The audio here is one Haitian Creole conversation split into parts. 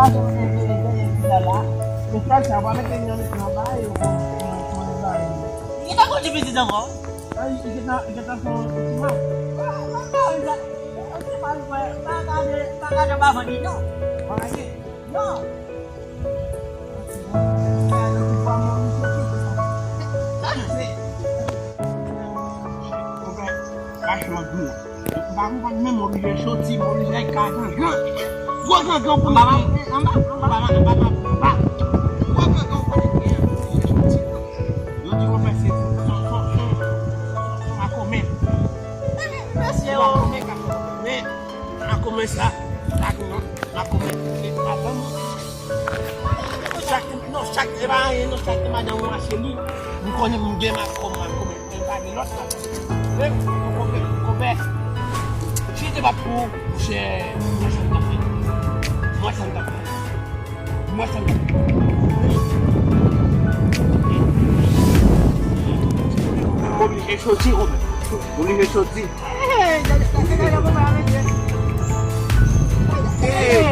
Bakit hindi nila? Basta siya, bakit ganyan na tayo? Kita ko di bisit ako. Ay, ikita sa ultima. Baka na ba dito? Bakit? No. Bago kan memori dia sorti boleh saya kata gua kan kau pun bang gua kan kau pun lu juga masih aku men Masih aku mesra aku men apa no sak mana orang asli bukannya mungkin aku men tadi lot si tu vas pour chez moi Santa Fe. Boleh sorti Robert. Boleh sorti.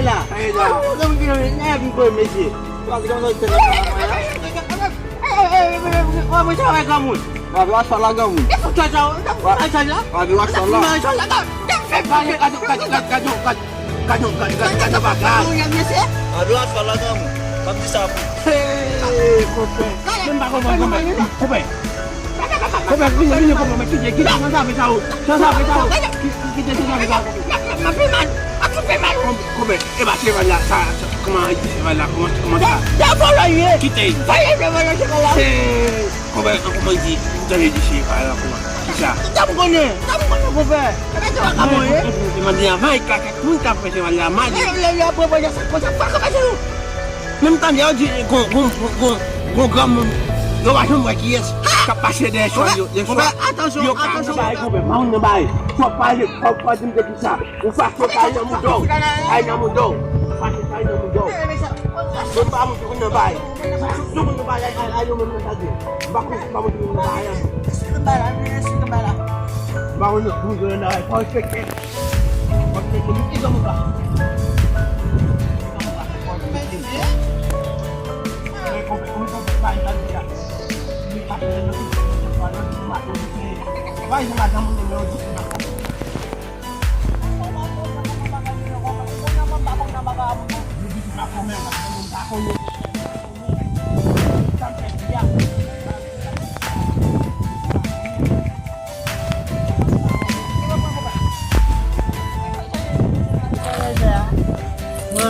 Lah. Kamu kira ni abi kau mesti. Kau kira nak tengok apa? Macam apa kamu? Abi asal kamu. Kau Abi asal. Kajok bakal. yang biasa. Aduh, salah kamu. Kamu siapa? Kope. Kita nggak sampai tahu. Kita tidak sampai tahu. Aku memang. Kope. Masih banyak. Kemana? Dah boleh ye. Kita. Saya dah boleh sekolah. Kope, aku mau jadi di sini kalau aku bisa. Kamu kena Kobe. Kenapa kamu ye? Dia mai kakak pun tak pasti malah mai. Ya apa banyak siapa kamu? Minta dia go kamu. Yo vai chamar aqui esse. Capaz de Atenção. Mau nabai. Sua pai pode me deixar. O fato aí não mudou. Aí não mudou. O fato aí não mudou. Vamos tu nabai. Tu nabai aí eu não sabe. Vamos tu nabai. Kembali. Vamos tu nabai. Pode ser que itu muka. Vai lá, dá um meu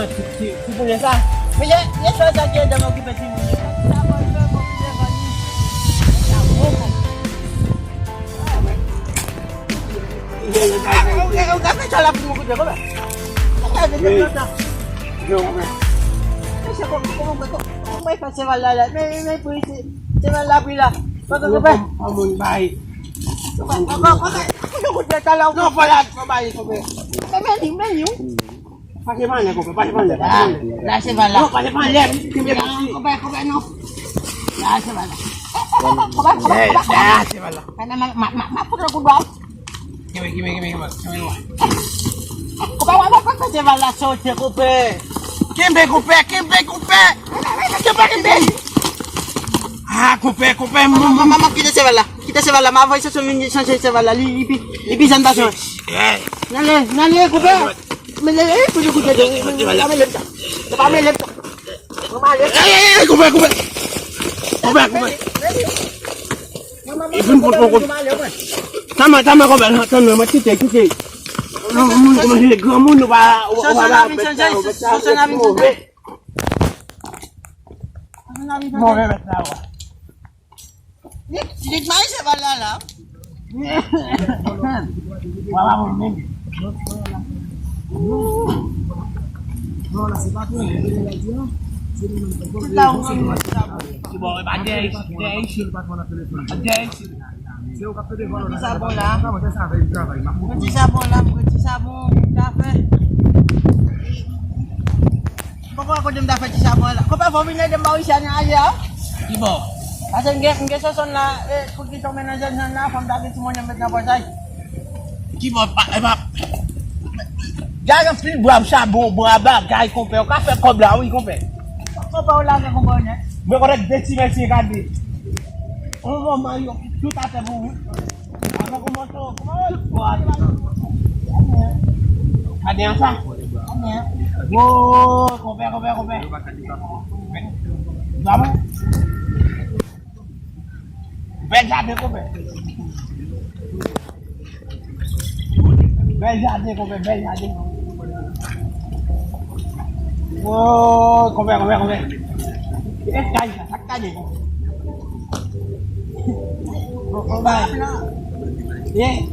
de si punya sah. Bila dia sudah saja dah mau kita sini. Kami salah pun dia kau. Siapa kau mai pasal wala. Mai polisi. Wala bila. Kau Amun baik. Kau dia kalau No pala baik kau. Menu. Pakai mana kau? Pakai mana? Dah sebala. No, pakai mana? Kau no. Dah sebala. Dah sebala. Karena mak pun aku bawa. Gimana? Kau bawa apa kau sebala soje kau be. Kimbe. Ah, coupe. Mama kita sebala. Mama isa sumin sebala. Lipi santa so. Nale kau be. Mele punya kuda dong. Kami lepta. Mama lepta. Coupe. Ibun pun. Tama kau bang. Tama mati kita. Kamu ba? Mau betul. Dik mai sebala lah. Wala mo men. Kunci sabon, kafe. Pokok aku dem dapat kunci sabon lah. Kau pa formula dem bawa isiannya aja. Ibo. Asal nggak soson lah. Kunci tong manajer sana, pam daging semuanya bet na pasay. Kibo pa. Jangan pilih buah sabun, buah bagai compère. Qu'a fait comme là, oui, compère. Compère là, c'est compère, né? Mais on a décidé de regarder. On va marier tout à fait vous. Alors comment ada yang sah? Wow, compère. Lama? Bejade compère. Bejade. Wow, compère. Sakit. Oh, baik. Ye.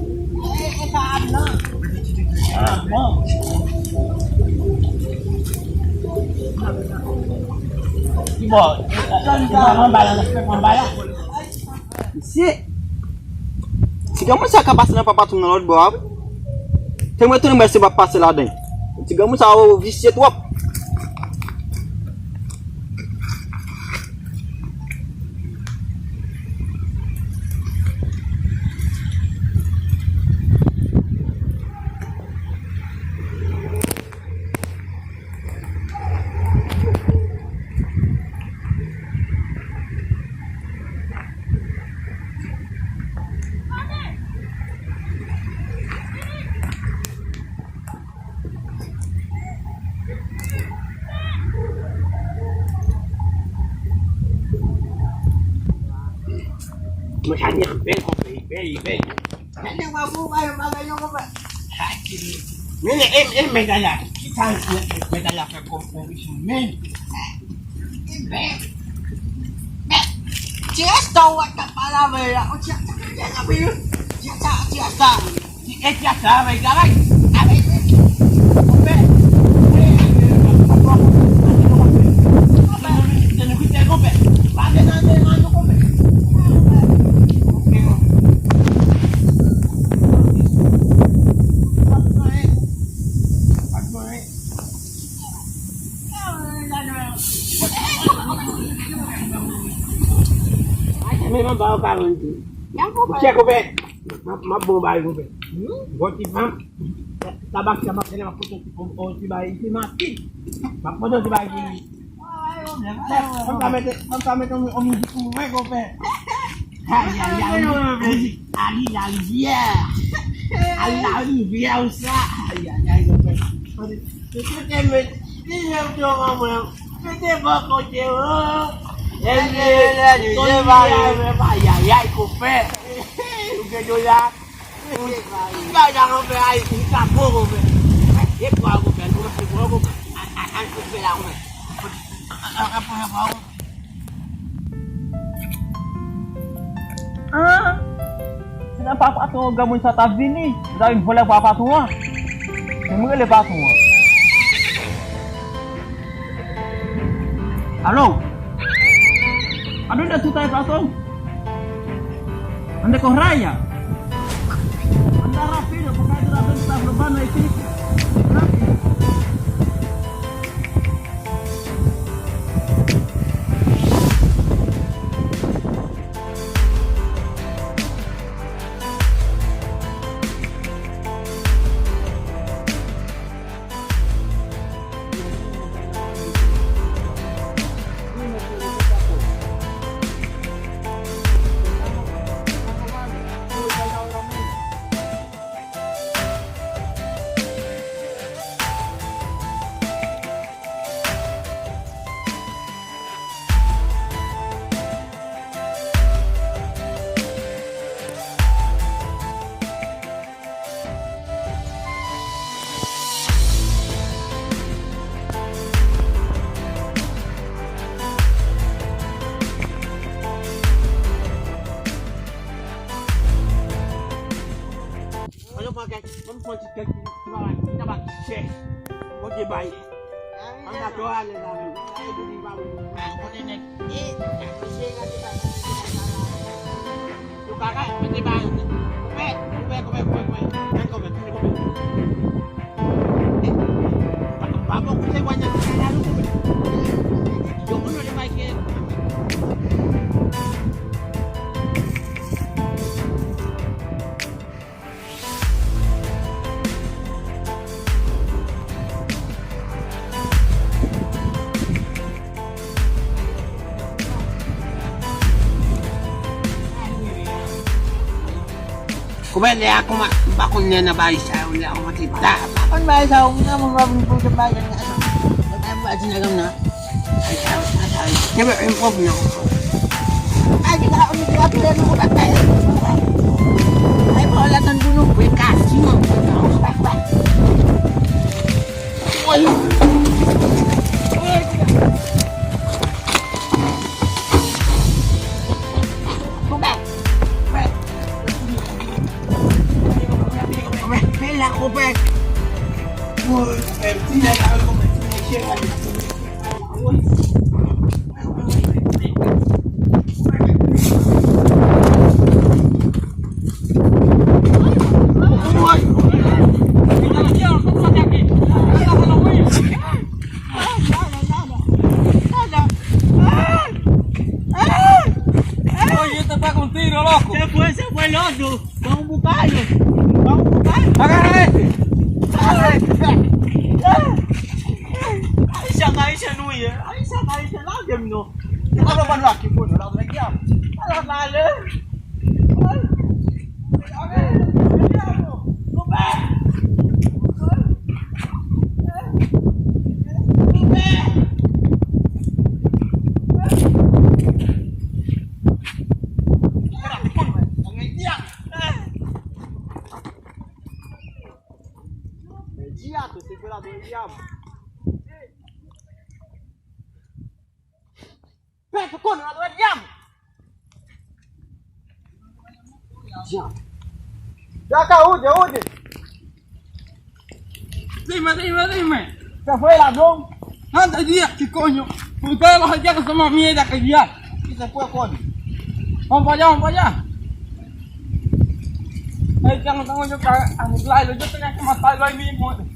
Saat na. Mo. Ibo, mambala. Se kamu sa kapasnya papa tu ngelot bawa, temu tu masih bapak seladen. Se kamu sa visit wap. Macam bel. Jangan babu, bagai yang apa? Ini medalha. Kita medalha para compromisso mesmo. Dia tahu apa palavra? O dia tá. Esse já vai galera. Memang bawa karun tu. Cek kobe. Mabung bayi kobe. Buat imam. Tabak kena foto oh si bayi si mati. Bak foto si bayi. Kami tu om itu kobe. Ali dia usah. Kobe. Itu kemet. Ini yang tu kamu. Kita bawa jauh. Kope. Uke doya. Jangan kope ai kapo kope. Kwa kope, kope. An kope la kope. Apa? Kenapa aku atau gamun sa tabi ni? Dahil boleh apa tua. Semua lepas tua. Halo. Ano na tutay pasong? Anda kau raya? Anda rapi dah, pakai tu datang staff leban lagi. Rapi. Kita bak share. Oke baik. Anda doa ni dah. Saya beri bangun. Oke nek. Tu kakak beri bangun. Kope. Kan kope. Bapak aku saya banyak lalu kope. Jom dulu dia baik. Kubele ako bakon niya na bahay sa uli ako makita. Bakon bahay sa uli nga mga po sa bayan nga ano. Ay ba sinagam na? Ay. Never improve na ako. Ay kita ako nito ako rin ako batay. Ay wala tang dunong kuy kasi mo. Oy. Bela ko ba? Oye, te está con tiro, loco. Se fue loco. Vamos a buscarlo. Vamos a buscarlo. Agarra este. Ay, siya nuya. Ay, siya lagam no. Ano ba laki po? Wala ko nagyam. Wala na. Giato, segurato il diavolo. Aspetta, con la dove andiamo? Ya cá, onde? Dime. Se fue el ladrón. Anda dia, que coño. Ustedes los haitianos son más mierda que ya. Y se fue con. Vamos para allá. Ay, tengo yo que aniquilarlo. Yo tenía que matarlo ahí mismo.